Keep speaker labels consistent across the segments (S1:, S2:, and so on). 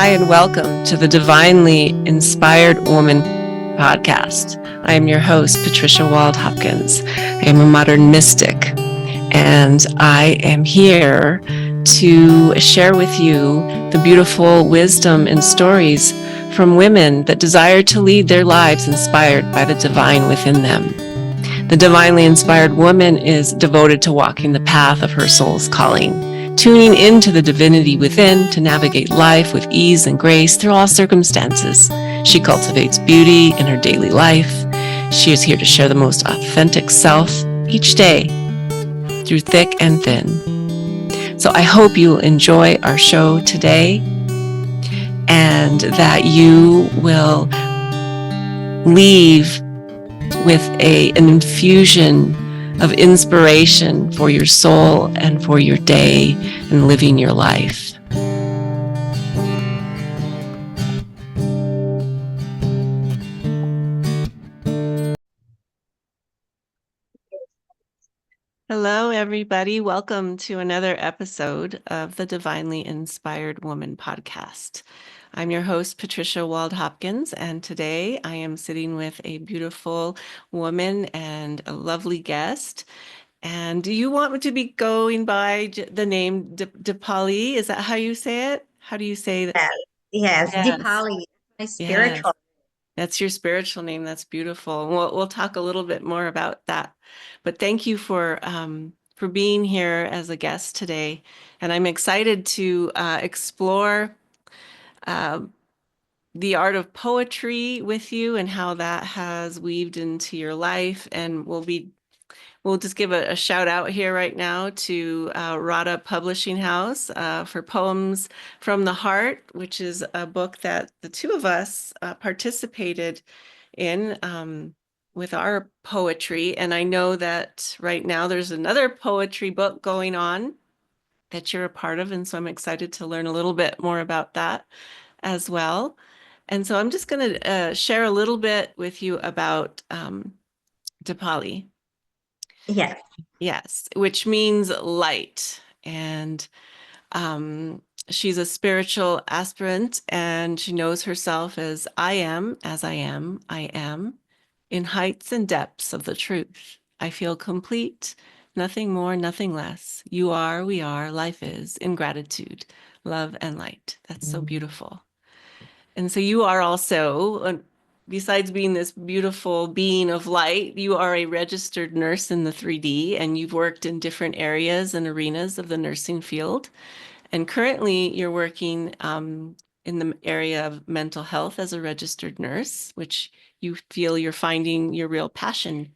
S1: Hi, and welcome to the Divinely Inspired Woman podcast. I am your host, Patricia Wald Hopkins. I am a modern mystic, and I am here to share with you the beautiful wisdom and stories from women that desire to lead their lives inspired by the divine within them. The divinely inspired woman is devoted to walking the path of her soul's calling, tuning into the divinity within to navigate life with ease and grace through all circumstances. She cultivates beauty in her daily life. She is here to share the most authentic self each day through thick and thin. So I hope you'll enjoy our show today and that you will leave with an infusion of inspiration for your soul and for your day and living your life. Hello, everybody. Welcome to another episode of the Divinely Inspired Woman podcast. I'm your host, Patricia Wald Hopkins, and today I am sitting with a beautiful woman and a lovely guest. And do you want me to be going by the name Dipalli? Is that how you say it? How do you say that?
S2: Yes,
S1: Yes,
S2: Dipali, my
S1: yes.
S2: spiritual.
S1: That's your spiritual name. That's beautiful. We'll talk a little bit more about that. But thank you for being here as a guest today. And I'm excited to explore uh, the art of poetry with you and how that has weaved into your life. And we'll just give a shout out here right now to Rada Publishing House for Poems from the Heart, which is a book that the two of us participated in with our poetry. And I know that right now there's another poetry book going on that you're a part of. And so I'm excited to learn a little bit more about that as well. And so I'm just going to share a little bit with you about Dipali.
S2: Yes,
S1: Yes, which means light. And um, she's a spiritual aspirant and she knows herself as I am, in heights and depths of the truth. I feel complete, nothing more, nothing less. You are, we are, life is, in gratitude, love, and light. That's so beautiful. And so you are also, besides being this beautiful being of light, you are a registered nurse in the 3D and you've worked in different areas and arenas of the nursing field. And currently you're working in the area of mental health as a registered nurse, which you feel you're finding your real passion.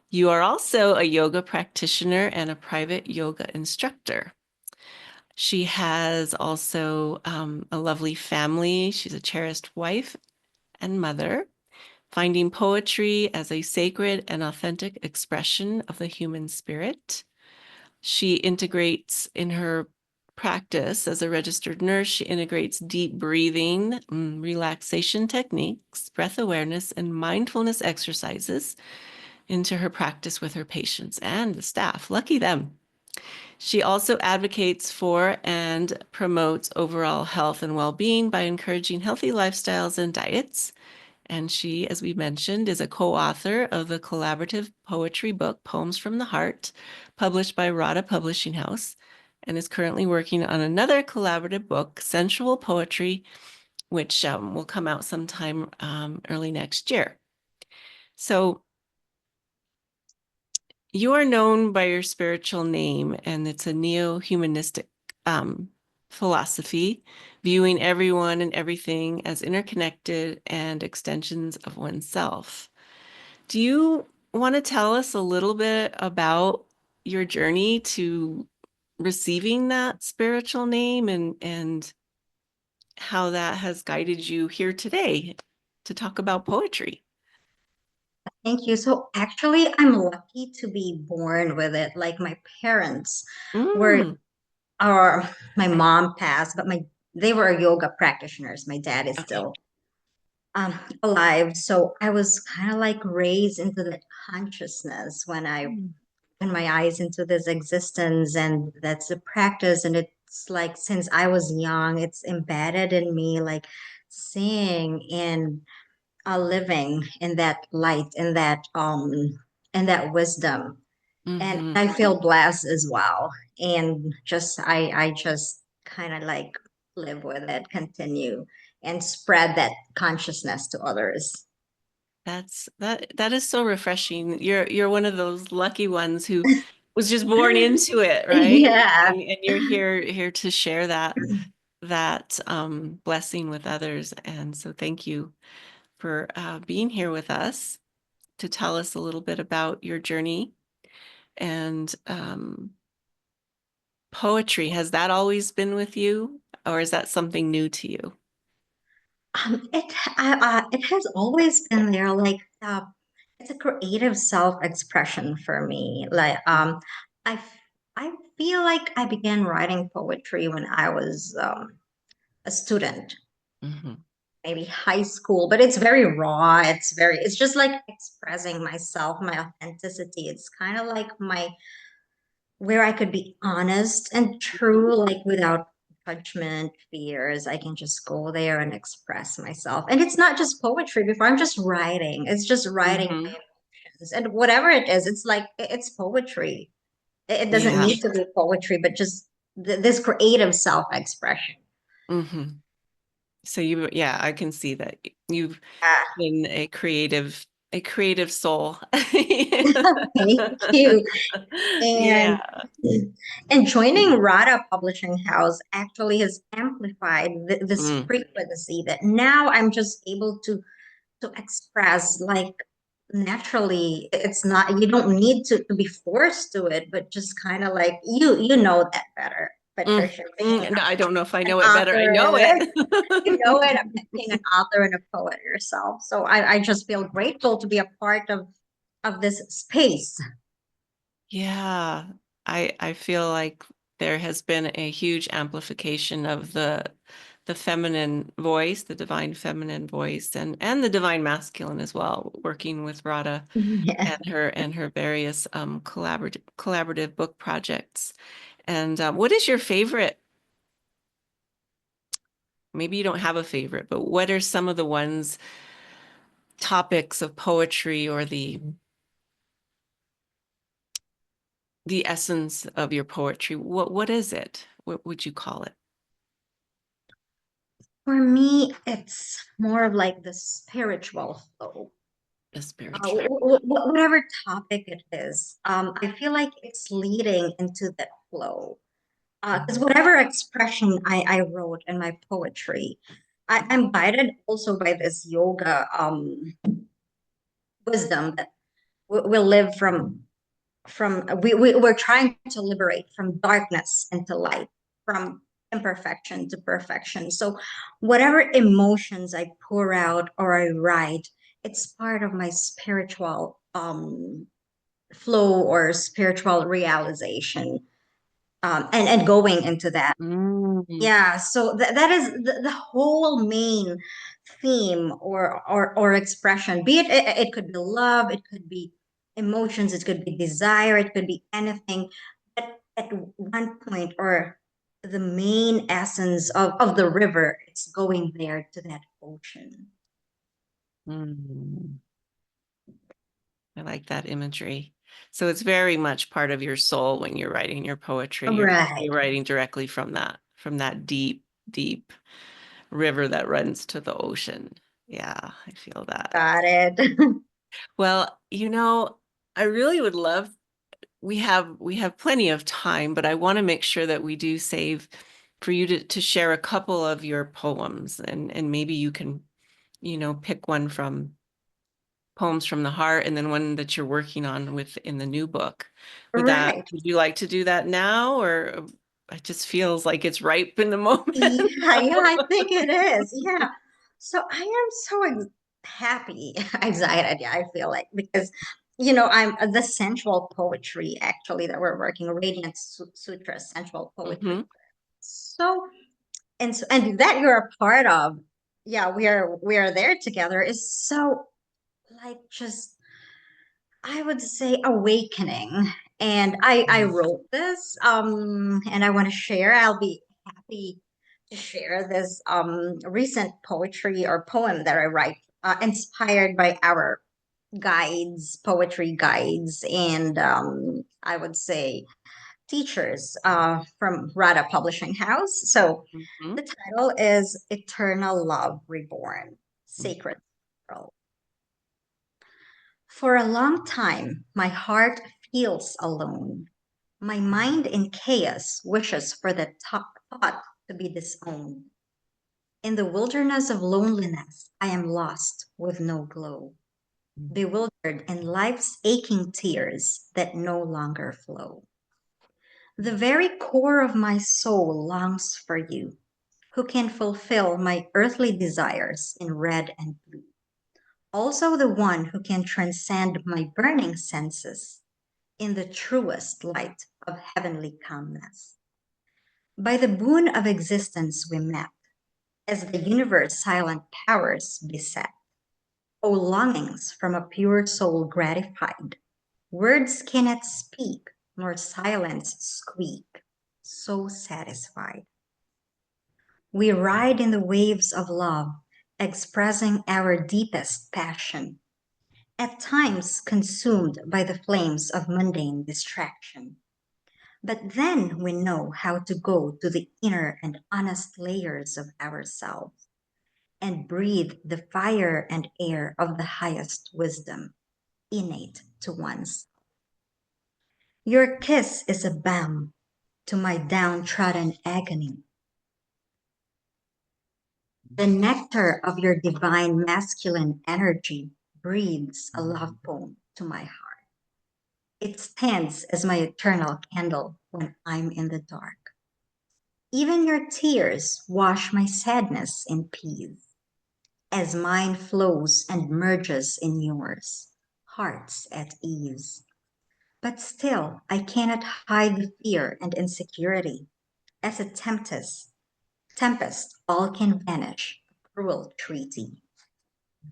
S1: You are also a yoga practitioner and a private yoga instructor. She has also a lovely family. She's a cherished wife and mother, finding poetry as a sacred and authentic expression of the human spirit. She integrates in her practice as a registered nurse, she integrates deep breathing, relaxation techniques, breath awareness, and mindfulness exercises into her practice with her patients and the staff. Lucky them. She also advocates for and promotes overall health and well-being by encouraging healthy lifestyles and diets. And she, as we mentioned, is a co-author of the collaborative poetry book, Poems from the Heart, published by Rada Publishing House, and is currently working on another collaborative book, Sensual Poetry, which will come out sometime early next year. So you are known by your spiritual name, and it's a neo-humanistic philosophy, viewing everyone and everything as interconnected and extensions of oneself. Do you want to tell us a little bit about your journey to receiving that spiritual name and how that has guided you here today to talk about poetry?
S2: thank you. So actually, I'm lucky to be born with it. Like my parents were,
S1: Mm,
S2: or my mom passed, but my they were yoga practitioners. My dad is
S1: okay.
S2: still alive, so I was kind of like raised into that consciousness when I
S1: Mm,
S2: opened my eyes into this existence, and that's a practice, and it's it's like since I was young, it's embedded in me, like seeing and living in that light, in that wisdom. And
S1: Hmm.
S2: I feel blessed as well. And just I just kind of like live with it, continue and spread that consciousness to others.
S1: That is so refreshing. You're one of those lucky ones who was just born into it, right?
S2: Yeah.
S1: And you're here to share that blessing with others. And so thank you for being here with us to tell us a little bit about your journey and poetry. Has that always been with you, or is that something new to you?
S2: It has always been there. Like it's a creative self-expression for me. Like I f- I feel like I began writing poetry when I was a student,
S1: Hmm.
S2: maybe high school. But it's very raw. It's just like expressing myself, my authenticity. It's kind of like my where I could be honest and true, like without judgment, fears. I can just go there and express myself. And it's not just poetry before, I'm just writing. It's just writing my
S1: Hmm.
S2: emotions. And whatever it is, it's like it's poetry. It doesn't
S1: Yeah.
S2: need to be poetry, but just this creative self expression.
S1: Hmm. So yeah, I can see that you've
S2: Ah,
S1: been a creative soul.
S2: thank you.
S1: Yeah.
S2: And joining Rada Publishing House actually has amplified this
S1: Mm.
S2: frequency that now I'm just able to express like naturally. It's not you don't need to be forced to it, but just kind of like you know that better,
S1: Mm.
S2: Patricia, being
S1: Mm. No, I don't know if I
S2: an
S1: know it better. I
S2: author
S1: know
S2: and you know it,
S1: it.
S2: being an author and a poet yourself. So I just feel grateful to be a part of this space.
S1: Yeah, I feel like there has been a huge amplification of the feminine voice, the divine feminine voice, and the divine masculine as well, working with Radha
S2: Yeah.
S1: and her various collaborative book projects. And what is your favorite? Maybe you don't have a favorite, but what are some of the ones topics of poetry or the essence of your poetry? What is it? What would you call it?
S2: For me, it's more of like the spiritual flow.
S1: The spiritual.
S2: Whatever topic it is, I feel like it's leading into that flow. Because whatever expression I wrote in my poetry, I'm guided also by this yoga wisdom that we live we're trying to liberate from darkness into light, from imperfection to perfection. So whatever emotions I pour out or I write, it's part of my spiritual flow or spiritual realization, and going into that.
S1: Mm,
S2: Yeah, so that is the whole main theme or expression. Be it could be love, it could be emotions, it could be desire, it could be anything. But at one point, or the main essence of the river, it's going there to that ocean.
S1: mm. I like that imagery. So it's very much part of your soul when you're writing your poetry.
S2: Right.
S1: You're writing directly from that deep river that runs to the ocean. Yeah, I feel that.
S2: Got it.
S1: Well, I really would love we have plenty of time, but I want to make sure that we do save for you to share a couple of your poems and maybe you can, pick one from Poems from the Heart and then one that you're working on with in the new book.
S2: Right.
S1: Would you like to do that now or it just feels like it's ripe in the moment?
S2: Yeah, I think it is. Yeah. So I am so happy, excited. Yeah, I feel like because I'm the sensual poetry actually that we're working, Radiant Sutra sensual poetry.
S1: Hmm.
S2: So and that you're a part of. Yeah, we are there together is so like just I would say awakening. And I wrote this and I want to share. I'll be happy to share this recent poetry or poem that I write, inspired by our guides, poetry guides, and I would say teachers from Rada Publishing House. So
S1: Mhm.
S2: the title is Eternal Love Reborn, Sacred Pearl. For a long time, my heart feels alone. My mind in chaos wishes for the thought to be disowned. In the wilderness of loneliness, I am lost with no glow, bewildered in life's aching tears that no longer flow. The very core of my soul longs for you, who can fulfill my earthly desires in red and blue. Also, the one who can transcend my burning senses in the truest light of heavenly calmness. By the boon of existence we met, as the universe silent powers beset. O longings from a pure soul gratified, words cannot speak, nor silence squeak, so satisfied. We ride in the waves of love, expressing our deepest passion, at times consumed by the flames of mundane distraction. But then we know how to go to the inner and honest layers of ourselves and breathe the fire and air of the highest wisdom, innate to one's. Your kiss is a balm to my downtrodden agony. The nectar of your divine masculine energy breathes a love poem to my heart. It stands as my eternal candle when I'm in the dark. Even your tears wash my sadness in peace, as mine flows and merges in yours, hearts at ease. But still, I cannot hide the fear and insecurity, as a tempest all can vanish, a cruel treaty.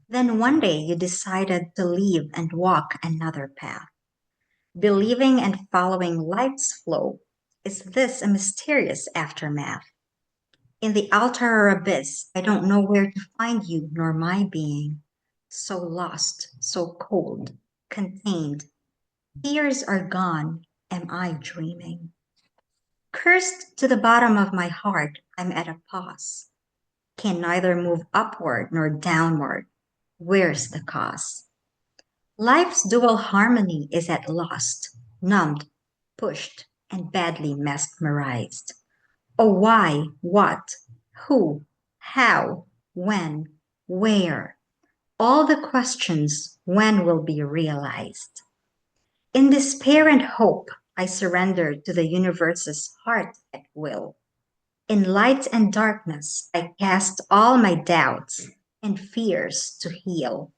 S2: Then one day you decided to leave and walk another path, believing and following life's flow. Is this a mysterious aftermath? In the outer abyss, I don't know where to find you nor my being. So lost, so cold, contained. Tears are gone. Am I dreaming? Cursed to the bottom of my heart, I'm at a pause. Can neither move upward nor downward. Where's the cause? Life's dual harmony is at lost, numbed, pushed, and badly mesmerized. Oh, why, what, who, how, when, where? All the questions when will be realized. In despair and hope, I surrender to the universe's heart at will. In light and darkness, I cast all my doubts and fears to heal.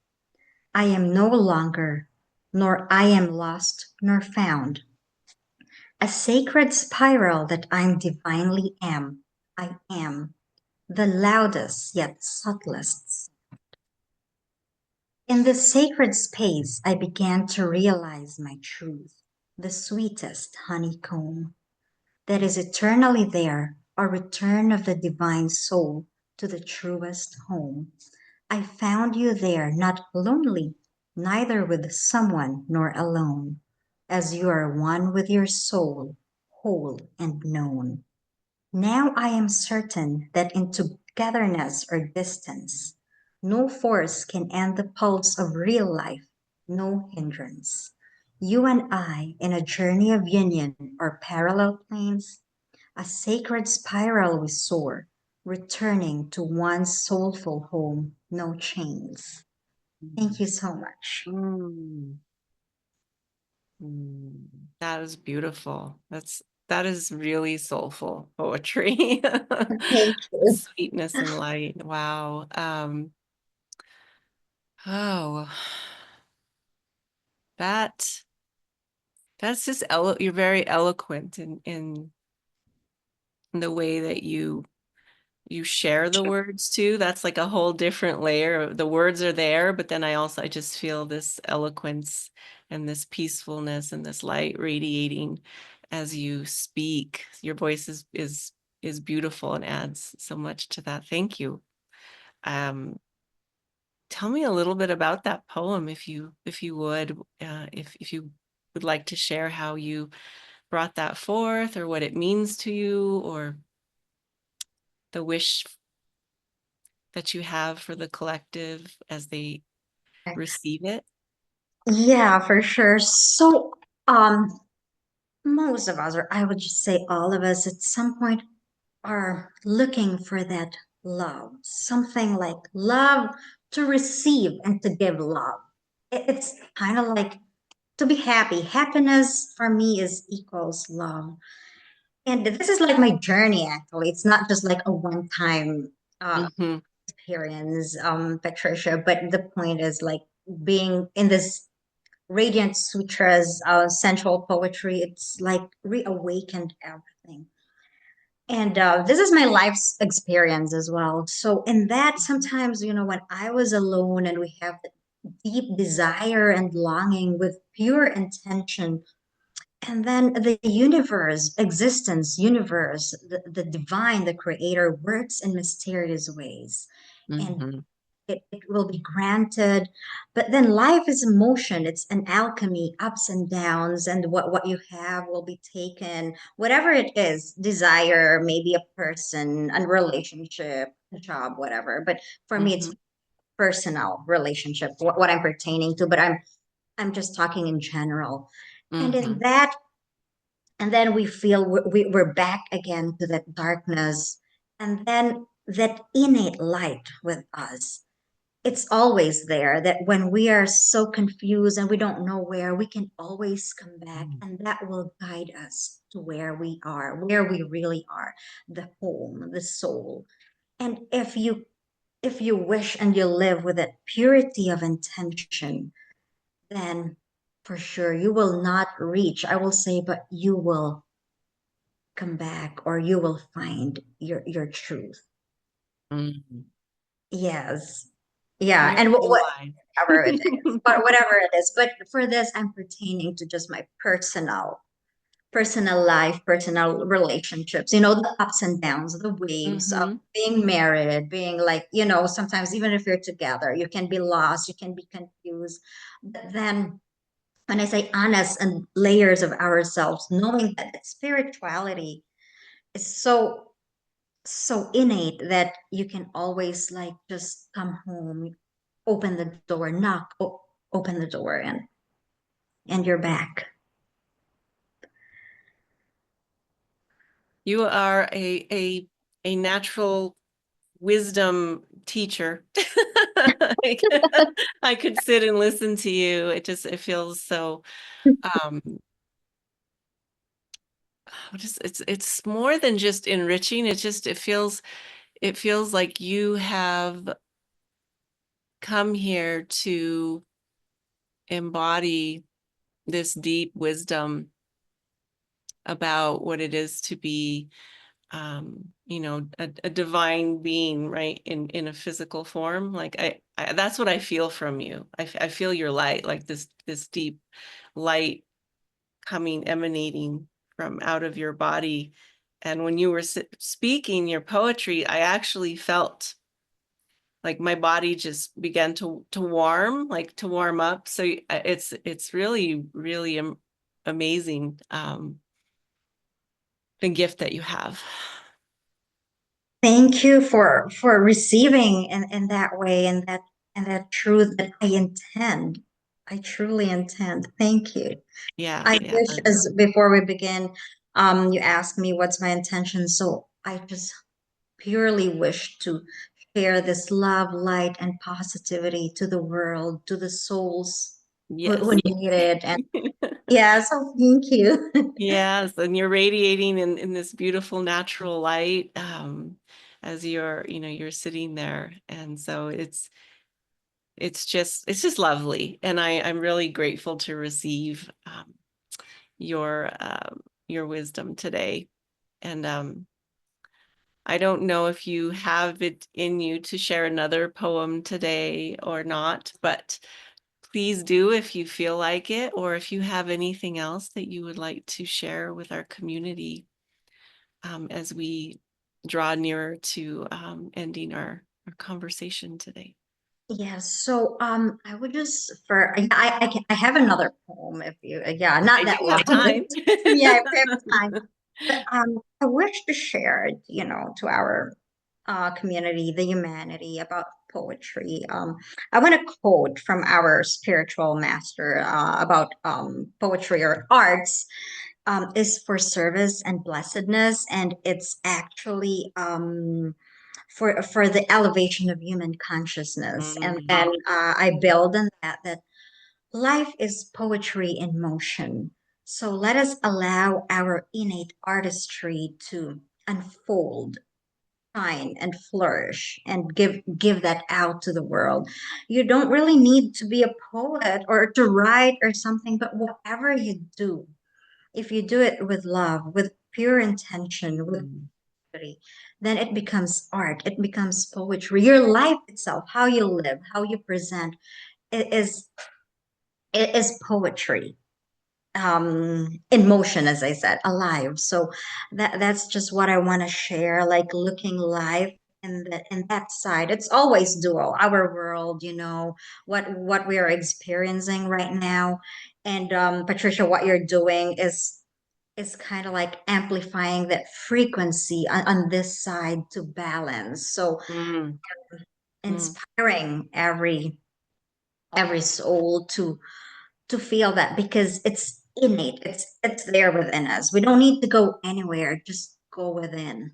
S2: I am no longer, nor I am lost nor found. A sacred spiral that I'm divinely am. I am the loudest yet subtlest. In this sacred space, I began to realize my truth, the sweetest honeycomb that is eternally there, a return of the divine soul to the truest home. I found you there, not lonely, neither with someone nor alone, as you are one with your soul, whole and known. Now I am certain that in togetherness or distance, no force can end the pulse of real life, no hindrance. You and I, in a journey of union or parallel planes, a sacred spiral we soar, returning to one's soulful home, no chains. Thank you so much.
S1: Mm. Mm. That is beautiful. That is really soulful poetry.
S2: Thank you.
S1: Sweetness and light. Wow. Oh, that that's just you're very eloquent in the way that you share the words too. That's like a whole different layer. The words are there, but then I just feel this eloquence and this peacefulness and this light radiating as you speak. Your voice is is beautiful and adds so much to that. Thank you. Um, Tell me a little bit about that poem, if you would, if you would like to share how you brought that forth, or what it means to you, or the wish that you have for the collective as they receive it.
S2: Yeah, for sure. So, most of us, or I would just say all of us, at some point are looking for that love, something like love to receive and to give love. It's kind of like to be happy. Happiness for me is equals love. And this is like my journey, actually. It's not just like a one time
S1: Mm-hmm,
S2: experience, Patricia, but the point is like being in this Radiant Sutras, sensual poetry, it's like reawakened everything. And this is my life's experience as well. So, in that, sometimes, when I was alone and we have the deep desire and longing with pure intention, and then the universe, existence, universe, the divine, the creator works in mysterious ways. And
S1: mm-hmm,
S2: it will be granted. But then life is motion, it's an alchemy, ups and downs, and what you have will be taken, whatever it is, desire, maybe a person, a relationship, a job, whatever. But for me,
S1: mm-hmm,
S2: it's personal relationship, what I'm pertaining to, but I'm just talking in general. And in
S1: mm-hmm,
S2: that, and then we feel we're back again to that darkness, and then that innate light with us, it's always there, that when we are so confused and we don't know where, we can always come back, and that will guide us to where we are, where we really are, the home, the soul. And if you wish and you live with that purity of intention, then for sure you will not reach, I will say, but you will come back, or you will find your truth.
S1: mm-hmm.
S2: Yes. Yeah.
S1: Where
S2: And
S1: and why?
S2: whatever it is, but whatever it is. But for this, I'm pertaining to just my personal life, personal relationships, the ups and downs, the waves of
S1: Mm-hmm,
S2: being married, being like, sometimes even if you're together, you can be lost, you can be confused. But then when I say honest and layers of ourselves, knowing that spirituality is so innate that you can always like just come home, open the door, knock, open the door, and you're back.
S1: you are a natural wisdom teacher. Like, I could sit and listen to you. It feels so um just it's more than just enriching. It feels like you have come here to embody this deep wisdom about what it is to be a divine being, right, in a physical form. Like I that's what I feel from you. I feel your light, like this deep light coming, emanating from out of your body. And when you were speaking your poetry, I actually felt like my body just began to warm, like to warm up. So it's really, really amazing, the gift that you have.
S2: Thank you for receiving in that way, and that truth that I intend. I truly intend. Thank you.
S1: Yeah,
S2: I
S1: yeah.
S2: wish, as before we begin, you asked me what's my intention. So I just purely wish to share this love, light, and positivity to the world, to the souls who
S1: Yes.
S2: need it. And yeah, so thank you.
S1: Yes, and you're radiating in this beautiful natural light, as you're sitting there. And so it's just lovely. And I'm really grateful to receive your wisdom today. And I don't know if you have it in you to share another poem today or not, but please do if you feel like it, or if you have anything else that you would like to share with our community, as we draw nearer to ending our conversation today.
S2: Yeah, so I would just for yeah, I have another poem if you yeah, not
S1: I do
S2: that long.
S1: have time.
S2: Yeah, if we have time. But I wish to share it, to our community, the humanity about poetry. I want to quote from our spiritual master about poetry or arts is for service and blessedness, and it's actually for the elevation of human consciousness. And then
S1: Mm,
S2: I build on that life is poetry in motion. So let us allow our innate artistry to unfold, shine, and flourish, and give that out to the world. You don't really need to be a poet or to write or something, but whatever you do, if you do it with love, with pure intention, with
S1: mm,
S2: creativity, then it becomes art. It becomes poetry. Your life itself, how you live, how you present, is it is poetry in motion, as I said, alive. So that's just what I want to share, like looking live in that side. It's always dual, our world, what we are experiencing right now. And Patricia, what you're doing is kind of like amplifying that frequency on this side to balance. So
S1: mm, mm,
S2: inspiring every soul to feel that, because it's innate, it's there within us. We don't need to go anywhere, just go within.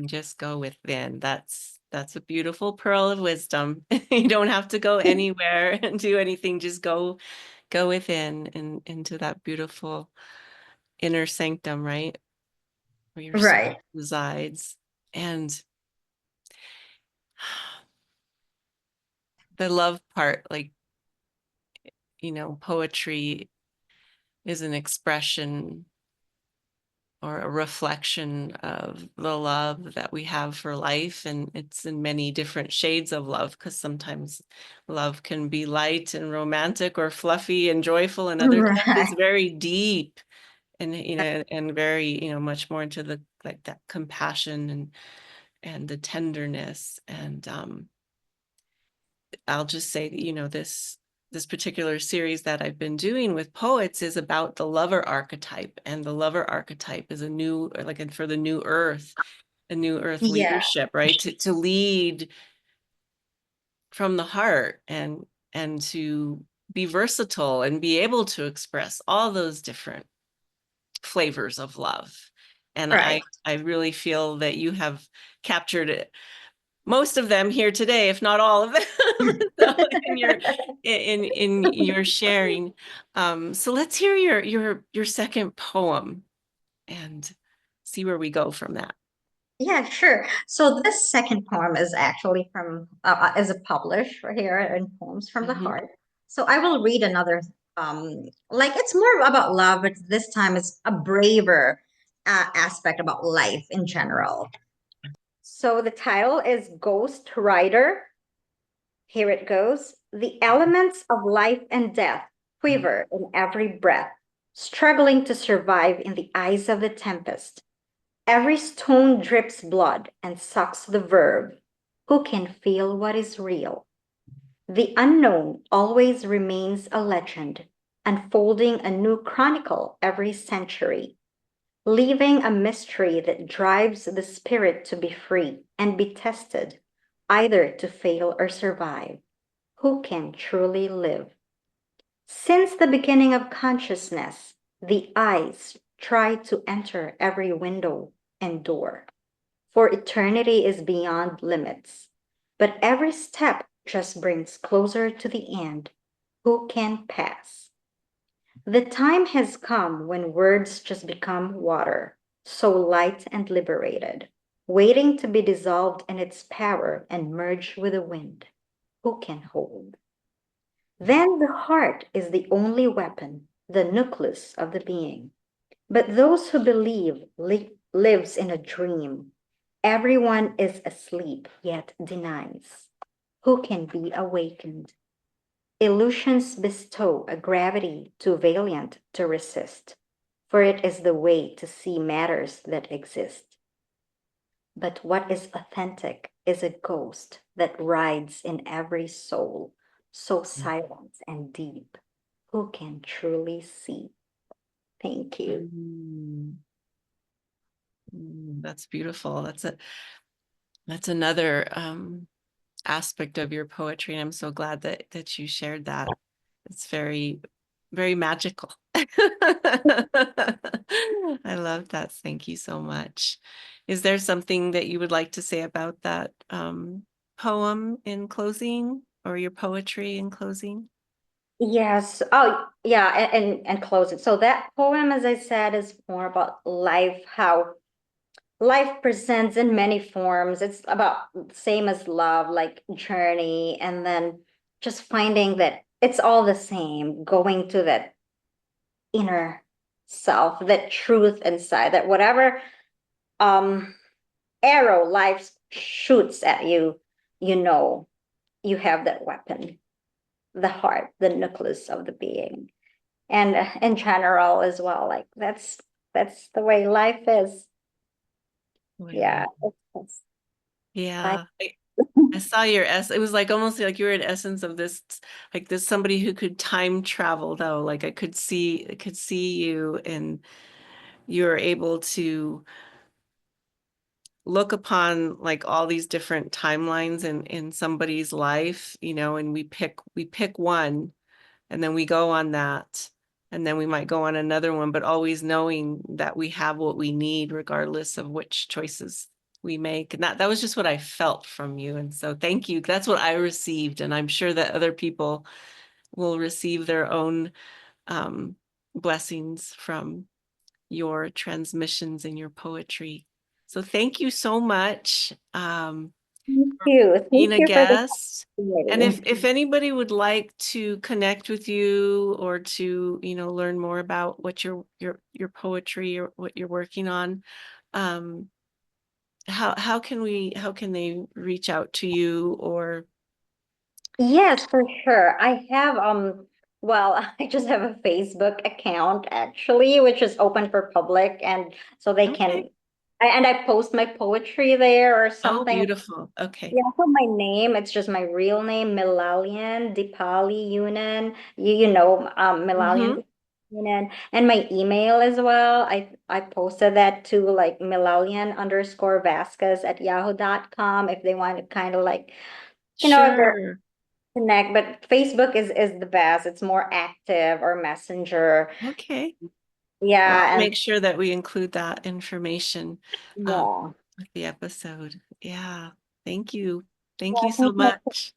S1: just go within. That's a beautiful pearl of wisdom. You don't have to go anywhere and do anything. Just go within and into that beautiful inner sanctum, right? Where your soul
S2: Right.
S1: resides. And the love part, like, poetry is an expression or a reflection of the love that we have for life. And it's in many different shades of love, because sometimes love can be light and romantic or fluffy and joyful, and other times
S2: Right.
S1: it's very deep and and very, much more into the like that compassion and the tenderness. And I'll just say that, this particular series that I've been doing with poets is about the lover archetype. And the lover archetype is a new, like, and for the new earth, a new earth
S2: Yeah.
S1: leadership, right? To lead from the heart and to be versatile and be able to express all those different flavors of love. And
S2: Right.
S1: I really feel that you have captured it, most of them here today, if not all of them. So in your sharing. So let's hear your second poem and see where we go from that.
S2: Yeah, sure. So this second poem is actually from is a published right here in Poems from the
S1: Mhm.
S2: Heart. So I will read another like it's more about love, but this time it's a braver aspect about life in general. So the title is Ghost Rider. Here it goes. The elements of life and death quiver in every breath, struggling to survive in the eyes of the tempest. Every stone drips blood and sucks the verb. Who can feel what is real? The unknown always remains a legend, unfolding a new chronicle every century, leaving a mystery that drives the spirit to be free and be tested, either to fail or survive. Who can truly live? Since the beginning of consciousness, the eyes try to enter every window and door, for eternity is beyond limits. But every step just brings closer to the end. Who can pass? The time has come when words just become water, so light and liberated, waiting to be dissolved in its power and merge with the wind. Who can hold? Then the heart is the only weapon, the nucleus of the being. But those who believe lives in a dream. Everyone is asleep, yet denies. Who can be awakened? Illusions bestow a gravity too valiant to resist, for it is the way to see matters that exist. But what is authentic is a ghost that rides in every soul, so silent and deep. Who can truly see? Thank you.
S1: That's beautiful. That's another aspect of your poetry, and I'm so glad that you shared that. It's very, very magical. I love that. Thank you so much. Is there something that you would like to say about that poem in closing, or your poetry in closing?
S2: Yes. Oh, yeah. And close it. So that poem, as I said, is more about life, how life presents in many forms. It's about same as love, like journey, and then just finding that it's all the same, going to that inner self, that truth inside, that whatever um arrow life shoots at you, you know, you have that weapon, the heart, the nucleus of the being. And in general as well, like that's the way life is. Yeah.
S1: Wow.
S2: Life.
S1: Yeah. I saw your it was like almost like you were an essence of this, like this somebody who could time travel though. Like I could see you, and you're able to look upon like all these different timelines in somebody's life, and we pick one, and then we go on that, and then we might go on another one, but always knowing that we have what we need regardless of which choices we make. And that was just what I felt from you. And so thank you. That's what I received, and I'm sure that other people will receive their own blessings from your transmissions and your poetry. So thank you so much
S2: Thank you.
S1: being
S2: Thank
S1: a
S2: you for this
S1: guest. And if
S2: opportunity.
S1: if anybody would like to connect with you, or to, learn more about what your poetry, or what you're working on, um, how can they reach out to you? Or
S2: Yes, for sure. I have well, I just have a Facebook account actually, which is open for public, and so they
S1: okay.
S2: can and I post my poetry there or
S1: Oh,
S2: something.
S1: beautiful. Okay.
S2: Yeah, for my name, it's just my real name, Milallan Diipalii Yunan. You know,
S1: Mm-hmm.
S2: Milallan Yunan, and my email as well. I posted that to like Milallan_Vasquez@yahoo.com if they want to kind of like, if they're
S1: Sure.
S2: connect. But Facebook is the best. It's more active, or Messenger.
S1: Okay. Well, I'll
S2: Yeah, and
S1: make sure that we include that information um,
S2: yeah.
S1: with the episode. Yeah. Thank you. Thank
S2: Yeah,
S1: you so much.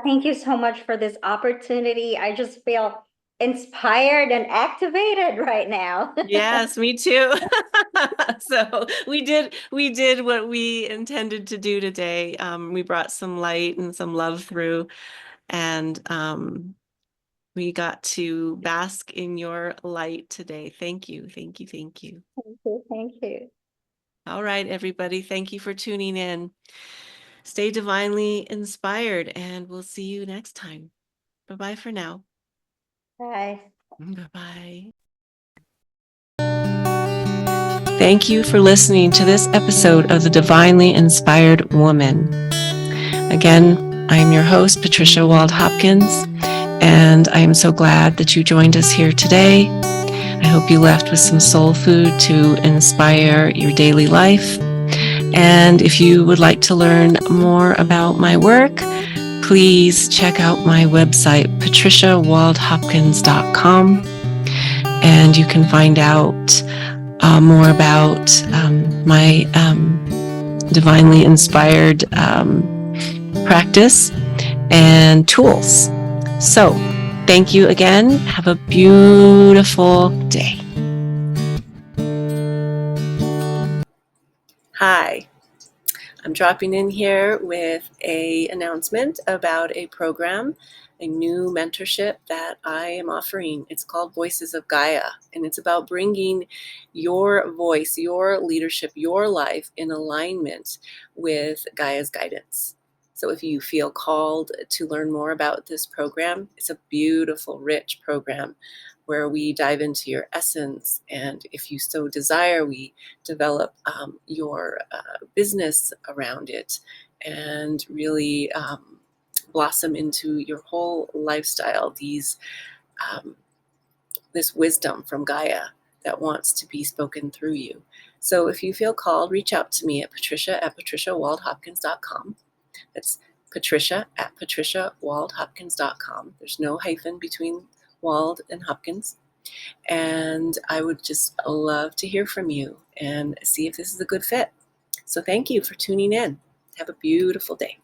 S2: thank you so much for this opportunity. I just feel inspired and activated right now.
S1: Yes, me too. So we did what we intended to do today. We brought some light and some love through, and we got to bask in your light today. Thank you. Thank you. Thank you.
S2: Thank you. Thank you.
S1: All right, everybody. Thank you for tuning in. Stay divinely inspired, and we'll see you next time. Bye-bye for now.
S2: Bye.
S1: Bye-bye. Thank you for listening to this episode of The Divinely Inspired Woman. Again, I am your host, Patricia Wald Hopkins, and I am so glad that you joined us here today. I hope you left with some soul food to inspire your daily life. And if you would like to learn more about my work, please check out my website, patriciawaldhopkins.com, and you can find out more about my divinely inspired practice and tools. So, thank you again. Have a beautiful day. Hi. I'm dropping in here with an announcement about a program, a new mentorship that I am offering. It's called Voices of Gaia, and it's about bringing your voice, your leadership, your life in alignment with Gaia's guidance. So if you feel called to learn more about this program, it's a beautiful, rich program where we dive into your essence. And if you so desire, we develop your business around it and really blossom into your whole lifestyle, this wisdom from Gaia that wants to be spoken through you. So if you feel called, reach out to me at patricia@patriciawaldhopkins.com. That's patricia@patriciawaldhopkins.com. There's no hyphen between Wald and Hopkins. And I would just love to hear from you and see if this is a good fit. So thank you for tuning in. Have a beautiful day.